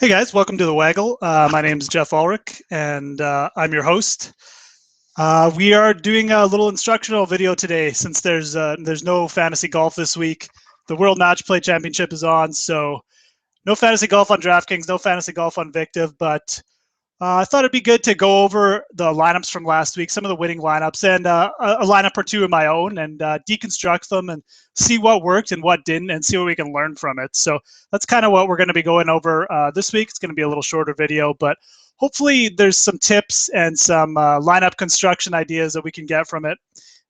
Hey guys, welcome to the Waggle. My name is Jeff Ulrich, and I'm your host. We are doing a little instructional video today since there's no fantasy golf this week. The World Match Play Championship is on, so no fantasy golf on DraftKings, no fantasy golf on Victive, but I thought it'd be good to go over the lineups from last week, some of the winning lineups, and a lineup or two of my own, and deconstruct them and see what worked and what didn't, and see what we can learn from it. So that's kind of what we're going to be going over this week. It's going to be a little shorter video, but hopefully there's some tips and some lineup construction ideas that we can get from it.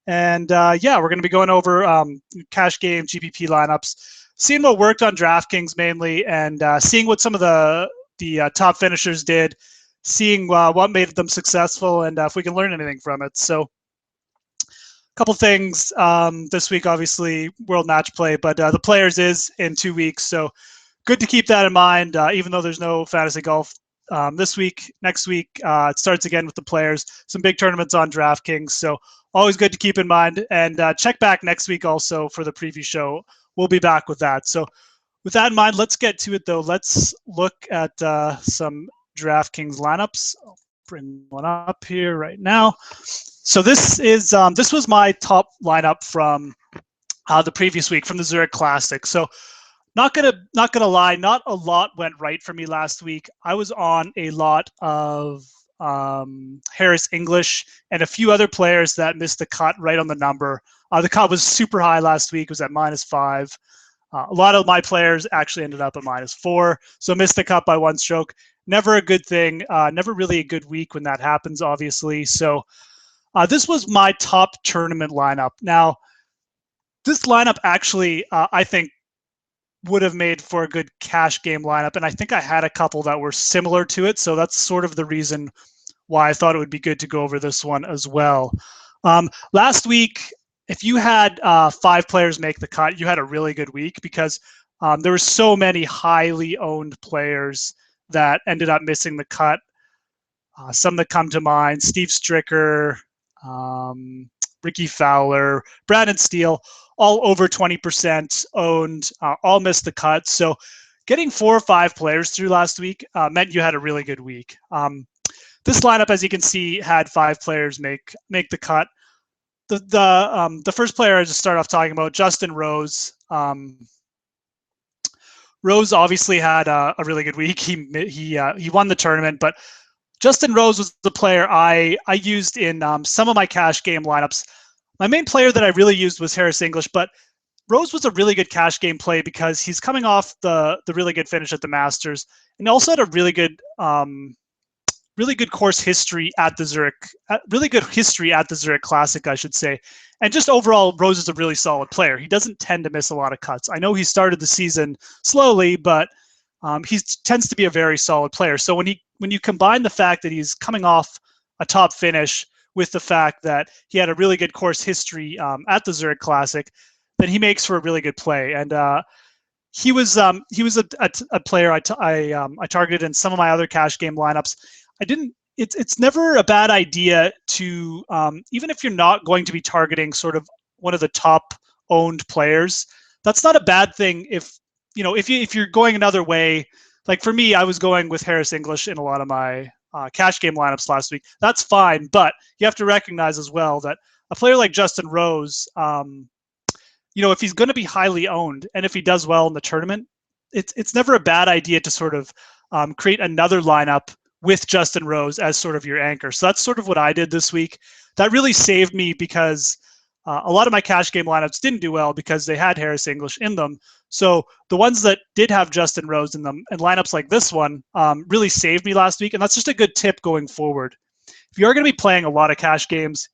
And yeah, we're going to be going over cash game GPP lineups, seeing what worked on DraftKings mainly, and seeing what some of the top finishers did, seeing what made them successful, and if we can learn anything from it. So a couple things this week, obviously World Match Play, but the Players is in 2 weeks, so good to keep that in mind, even though there's no fantasy golf this week. Next week it starts again with the Players, some big tournaments on DraftKings, so always good to keep in mind. And check back next week also for the preview show. We'll be back with that. So with that in mind, let's get to it though. Let's look at some DraftKings lineups. I'll bring one up here right now. So this was my top lineup from the previous week from the Zurich Classic. So not gonna lie, not a lot went right for me last week. I was on a lot of Harris English and a few other players that missed the cut right on the number. The cut was super high last week. It was at -5. A lot of my players actually ended up at -4, so missed the cut by 1 stroke. Never a good thing. Never really a good week when that happens, obviously. So this was my top tournament lineup. Now, this lineup actually, I think, would have made for a good cash game lineup, and I think I had a couple that were similar to it, so that's sort of the reason why I thought it would be good to go over this one as well. Last week, if you had 5 players make the cut, you had a really good week because there were so many highly owned players that ended up missing the cut. Some that come to mind: Steve Stricker, Ricky Fowler, Brandon Steele, all over 20% owned, all missed the cut. So getting 4 or 5 players through last week meant you had a really good week. This lineup, as you can see, had 5 players make the cut. The first player I just start off talking about, Justin Rose. Rose obviously had a really good week. He won the tournament, but Justin Rose was the player I used in some of my cash game lineups. My main player that I really used was Harris English, but Rose was a really good cash game play because he's coming off the really good finish at the Masters, and also had a really good course history at the Zurich, really good history at the Zurich Classic, I should say. And just overall, Rose is a really solid player. He doesn't tend to miss a lot of cuts. I know he started the season slowly, but he tends to be a very solid player. So when you combine the fact that he's coming off a top finish with the fact that he had a really good course history at the Zurich Classic, then he makes for a really good play. And he was a player I targeted in some of my other cash game lineups. It's never a bad idea to, even if you're not going to be targeting sort of one of the top owned players, that's not a bad thing if you're going another way. Like for me, I was going with Harris English in a lot of my cash game lineups last week. That's fine, but you have to recognize as well that a player like Justin Rose, if he's going to be highly owned and if he does well in the tournament, it's never a bad idea to sort of create another lineup with Justin Rose as sort of your anchor. So that's sort of what I did this week. That really saved me because a lot of my cash game lineups didn't do well because they had Harris English in them. So the ones that did have Justin Rose in them and lineups like this one really saved me last week. And that's just a good tip going forward. If you are going to be playing a lot of cash games,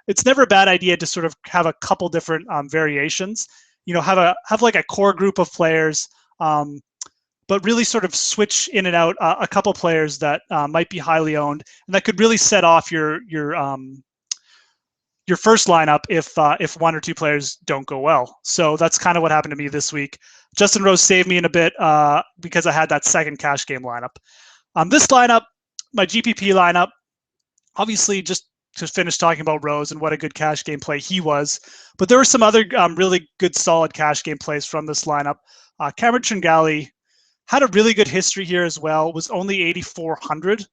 it's never a bad idea to sort of have a couple different variations. Have like a core group of players, but really sort of switch in and out a couple players that might be highly owned, and that could really set off your first lineup if 1 or 2 players don't go well. So that's kind of what happened to me this week. Justin Rose saved me in a bit because I had that second cash game lineup. This lineup, my GPP lineup, obviously just to finish talking about Rose and what a good cash game play he was, but there were some other really good solid cash game plays from this lineup. Cameron Tringali Had a really good history here as well, was only 8,400.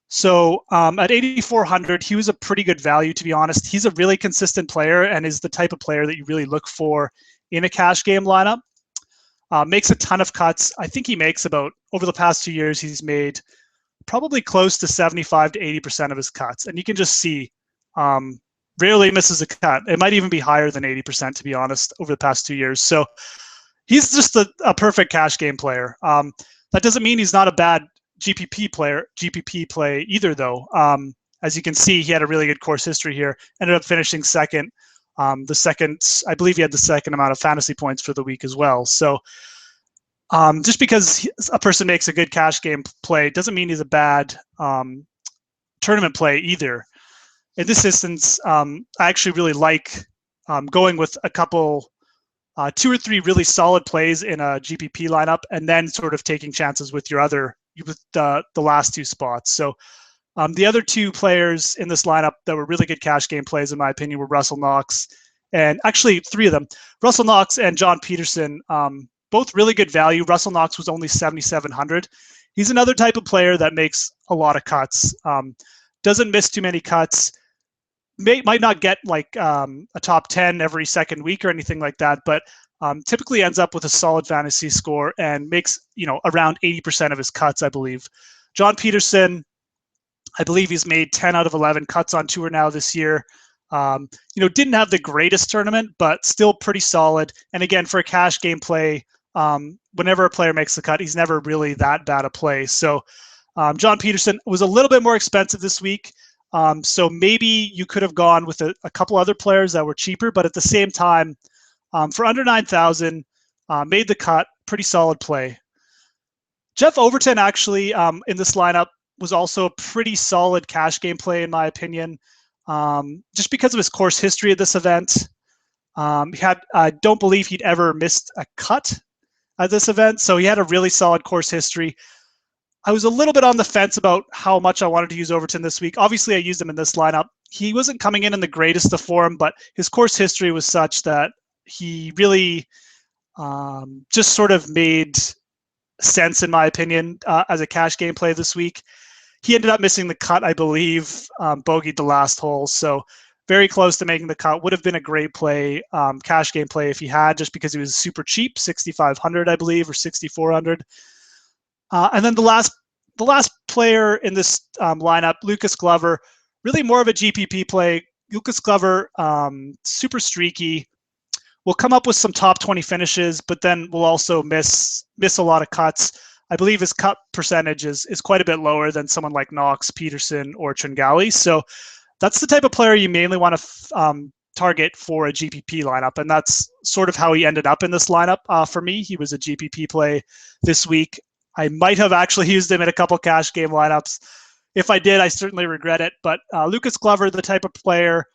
So at 8,400, he was a pretty good value, to be honest. He's a really consistent player and is the type of player that you really look for in a cash game lineup. Makes a ton of cuts. I think he makes about, over the past 2 years, he's made probably close to 75 to 80% of his cuts. And you can just see rarely misses a cut. It might even be higher than 80%, to be honest, over the past 2 years. So he's just a perfect cash game player. That doesn't mean he's not a bad GPP play either, though. As you can see, he had a really good course history here. Ended up finishing second. I believe he had the second amount of fantasy points for the week as well. So just because a person makes a good cash game play doesn't mean he's a bad tournament play either. In this instance, I actually really like going with a couple, 2 or 3 really solid plays in a GPP lineup, and then sort of taking chances with the last 2 spots. So the other 2 players in this lineup that were really good cash game plays, in my opinion, were Russell Knox, and actually 3 of them, Russell Knox and John Peterson, both really good value. Russell Knox was only 7,700. He's another type of player that makes a lot of cuts, doesn't miss too many cuts, might not get like a top 10 every second week or anything like that, but typically ends up with a solid fantasy score and makes, around 80% of his cuts, I believe. John Peterson, I believe he's made 10 out of 11 cuts on tour now this year. Didn't have the greatest tournament, but still pretty solid. And again, for a cash game play, whenever a player makes the cut, he's never really that bad a play. So John Peterson was a little bit more expensive this week. So maybe you could have gone with a couple other players that were cheaper, but at the same time, for under 9,000, made the cut, pretty solid play. Jeff Overton actually in this lineup was also a pretty solid cash game play, in my opinion, just because of his course history at this event. I don't believe he'd ever missed a cut at this event, so he had a really solid course history. I was a little bit on the fence about how much I wanted to use Overton this week. Obviously, I used him in this lineup. He wasn't coming in the greatest of form, but his course history was such that he really just sort of made sense, in my opinion, as a cash game play this week. He ended up missing the cut, I believe, bogeyed the last hole. So very close to making the cut. Would have been a great play, cash game play if he had, just because he was super cheap, 6,500, I believe, or 6,400. And then the last player in this lineup, Lucas Glover, really more of a GPP play. Lucas Glover, super streaky, will come up with some top 20 finishes, but then will also miss a lot of cuts. I believe his cut percentage is quite a bit lower than someone like Knox, Peterson, or Tringali. So that's the type of player you mainly want to target for a GPP lineup, and that's sort of how he ended up in this lineup. For me, he was a GPP play this week. I might have actually used him in a couple cash game lineups. If I did, I certainly regret it. But Lucas Glover, the type of player,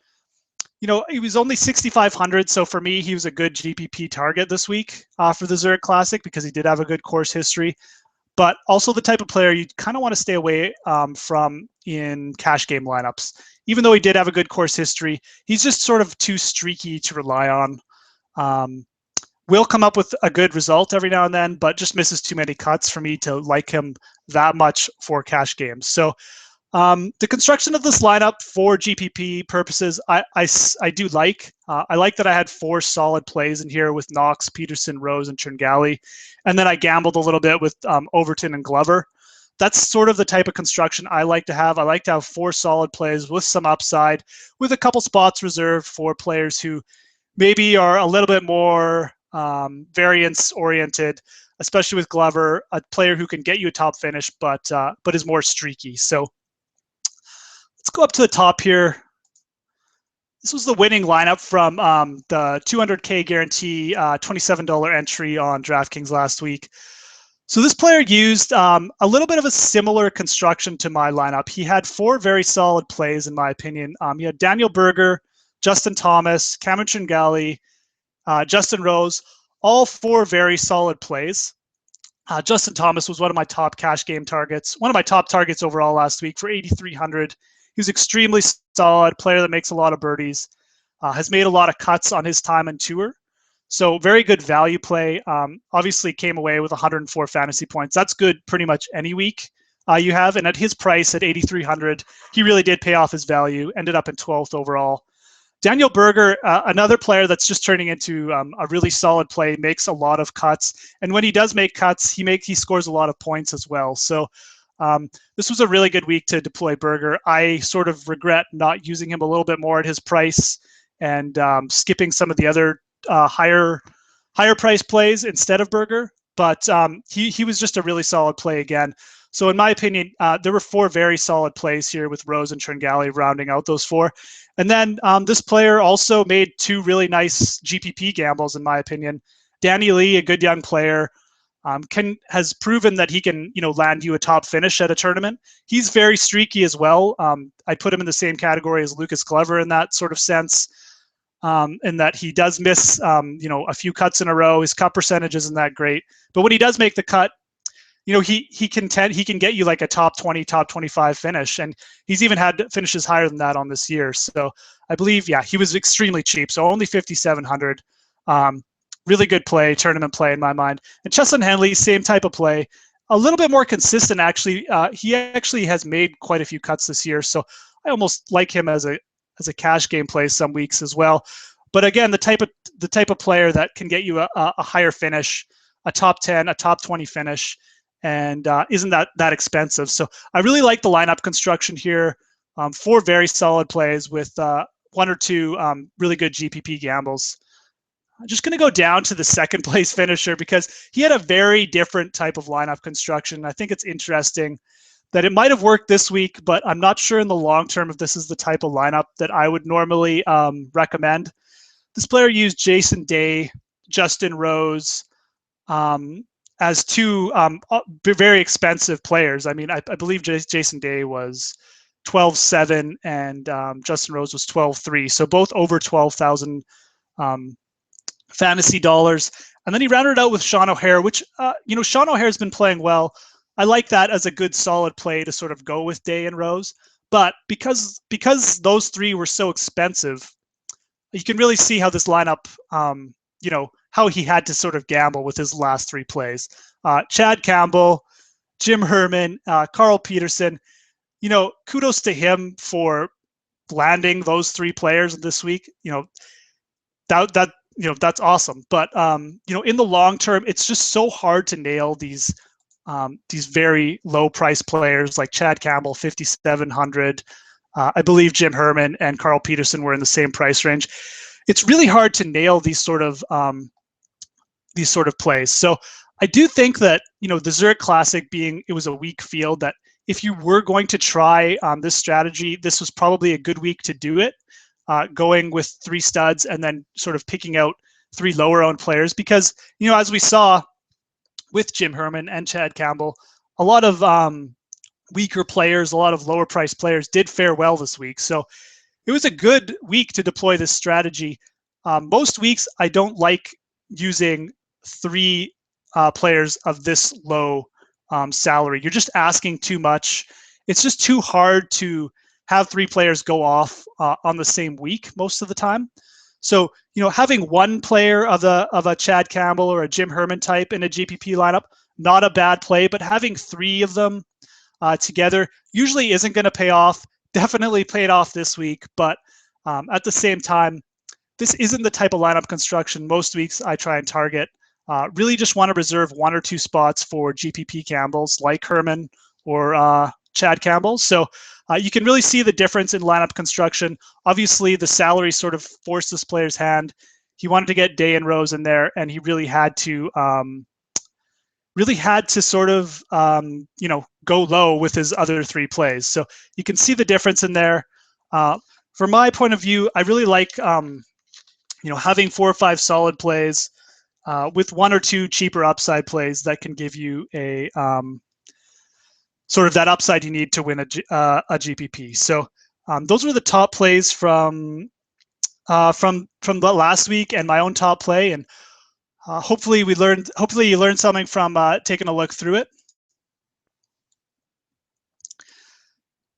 he was only 6,500. So for me, he was a good GPP target this week for the Zurich Classic because he did have a good course history. But also the type of player you kind of want to stay away from in cash game lineups. Even though he did have a good course history, he's just sort of too streaky to rely on. Will come up with a good result every now and then, but just misses too many cuts for me to like him that much for cash games. So the construction of this lineup for GPP purposes, I do like. I like that I had 4 solid plays in here with Knox, Peterson, Rose, and Tringali. And then I gambled a little bit with Overton and Glover. That's sort of the type of construction I like to have. I like to have 4 solid plays with some upside, with a couple spots reserved for players who maybe are a little bit more variance oriented, especially with Glover, a player who can get you a top finish, but is more streaky. So let's go up to the top here. This was the winning lineup from the 200K guarantee $27 entry on DraftKings last week. So this player used a little bit of a similar construction to my lineup. He had 4 very solid plays, in my opinion. He had Daniel Berger, Justin Thomas, Cameron Tringali, Justin Rose, all 4 very solid plays. Justin Thomas was one of my top cash game targets, one of my top targets overall last week for 8,300. He was extremely solid, player that makes a lot of birdies, has made a lot of cuts on his time on tour. So very good value play. Obviously came away with 104 fantasy points. That's good pretty much any week you have. And at his price at 8,300, he really did pay off his value. Ended up in 12th overall. Daniel Berger, another player that's just turning into a really solid play, makes a lot of cuts, and when he does make cuts, he scores a lot of points as well. So this was a really good week to deploy Berger. I sort of regret not using him a little bit more at his price and skipping some of the other higher price plays instead of Berger. But he was just a really solid play again. So in my opinion, there were 4 very solid plays here with Rose and Tringali rounding out those 4. And then this player also made 2 really nice GPP gambles, in my opinion. Danny Lee, a good young player, has proven that he can, land you a top finish at a tournament. He's very streaky as well. I put him in the same category as Lucas Glover in that sort of sense, in that he does miss, a few cuts in a row. His cut percentage isn't that great, but when he does make the cut, he can get you like a top 20, top 25 finish, and he's even had finishes higher than that on this year. So I believe, he was extremely cheap, so only 5,700. Really good play, tournament play in my mind. And Cheslin Henley, same type of play, a little bit more consistent actually. He actually has made quite a few cuts this year, so I almost like him as a cash game play some weeks as well. But again, the type of player that can get you a higher finish, a top 10, a top 20 finish, and isn't that expensive. So I really like the lineup construction here. 4 very solid plays with 1 or 2 really good GPP gambles. I'm just going to go down to the second place finisher because he had a very different type of lineup construction. I think it's interesting that it might have worked this week, but I'm not sure in the long term if this is the type of lineup that I would normally recommend. This player used Jason Day, Justin Rose, as 2 very expensive players. I mean, I believe Jason Day was 12.7 and Justin Rose was 12.3. So both over 12,000 fantasy dollars. And then he rounded it out with Sean O'Hare, which, Sean O'Hare's been playing well. I like that as a good solid play to sort of go with Day and Rose. But because those 3 were so expensive, you can really see how this lineup, how he had to sort of gamble with his last 3 plays. Chad Campbell, Jim Herman, Carl Peterson, kudos to him for landing those 3 players this week. That's awesome. But, in the long term, it's just so hard to nail these very low price players like Chad Campbell, 5,700. I believe Jim Herman and Carl Peterson were in the same price range. It's really hard to nail these sort of plays. So I do think that, the Zurich Classic it was a weak field, that if you were going to try this strategy, this was probably a good week to do it, going with 3 studs and then sort of picking out 3 lower owned players, because, as we saw with Jim Herman and Chad Campbell, a lot of weaker players, a lot of lower priced players did fare well this week. So it was a good week to deploy this strategy. Most weeks, I don't like using 3 players of this low salary. You're just asking too much. It's just too hard to have 3 players go off on the same week most of the time. So, having 1 player of a Chad Campbell or a Jim Herman type in a GPP lineup, not a bad play, but having 3 of them together usually isn't going to pay off. Definitely paid off this week, but at the same time, this isn't the type of lineup construction most weeks I try and target. Really just want to reserve 1 or 2 spots for GPP gambles like Herman or Chad Campbell. So you can really see the difference in lineup construction. Obviously, the salary sort of forced this player's hand. He wanted to get Day and Rose in there, and he really had to sort of go low with his other 3 plays. So you can see the difference in there. From my point of view, I really like having 4 or 5 solid plays with 1 or 2 cheaper upside plays that can give you a sort of that upside you need to win a GPP. So those were the top plays from the last week and my own top play. And hopefully you learned something from taking a look through it.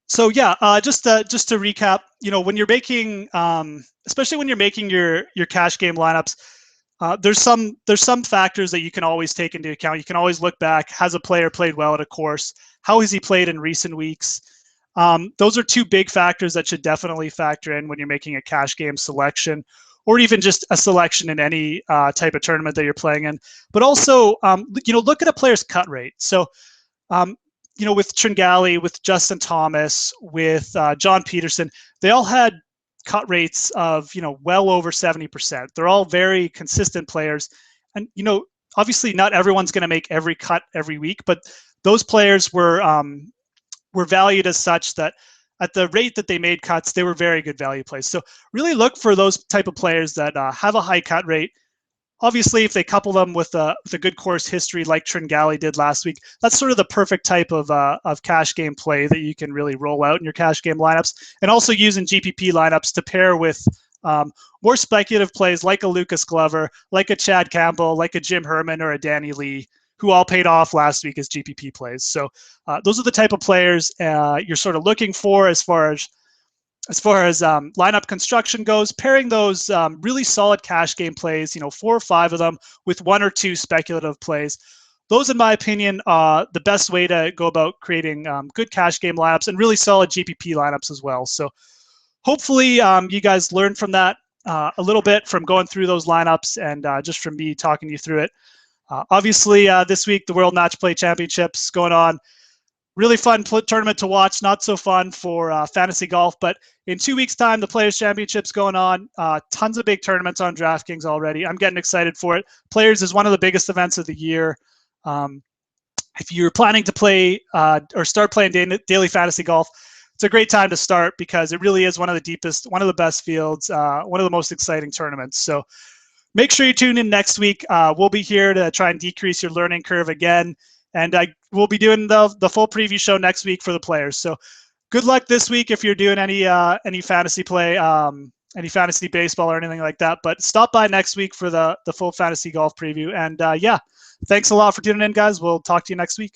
So yeah, just to recap, when you're making, especially when you're making your cash game lineups, there's some factors that you can always take into account. You can always look back. Has a player played well at a course? How has he played in recent weeks? Those are two big factors that should definitely factor in when you're making a cash game selection, or even just a selection in any type of tournament that you're playing in. But also, look at a player's cut rate. So, with Tringali, with Justin Thomas, with John Peterson, they all had cut rates of well over 70%. They're all very consistent players, and obviously not everyone's going to make every cut every week, but those players were valued as such that at the rate that they made cuts, they were very good value plays. So really look for those type of players that have a high cut rate. Obviously, if they couple them with a good course history like Tringali did last week, that's sort of the perfect type of cash game play that you can really roll out in your cash game lineups, and also using GPP lineups to pair with more speculative plays like a Lucas Glover, like a Chad Campbell, like a Jim Herman, or a Danny Lee, who all paid off last week as GPP plays. So those are the type of players you're sort of looking for as far as lineup construction goes, pairing those really solid cash game plays, 4 or 5 of them with 1 or 2 speculative plays. Those, in my opinion, are the best way to go about creating good cash game lineups and really solid GPP lineups as well. So hopefully you guys learned from that a little bit from going through those lineups and just from me talking you through it. Obviously, this week, the World Match Play Championships going on. Really fun tournament to watch, not so fun for fantasy golf, but in 2 weeks' time, the Players' Championships going on. Tons of big tournaments on DraftKings already. I'm getting excited for it. Players is one of the biggest events of the year. If you're planning to play or start playing daily fantasy golf, it's a great time to start because it really is one of the deepest, one of the best fields, one of the most exciting tournaments. So make sure you tune in next week. We'll be here to try and decrease your learning curve again. And we'll be doing the full preview show next week for the players. So good luck this week if you're doing any fantasy play, any fantasy baseball or anything like that. But stop by next week for the full fantasy golf preview. And yeah, thanks a lot for tuning in, guys. We'll talk to you next week.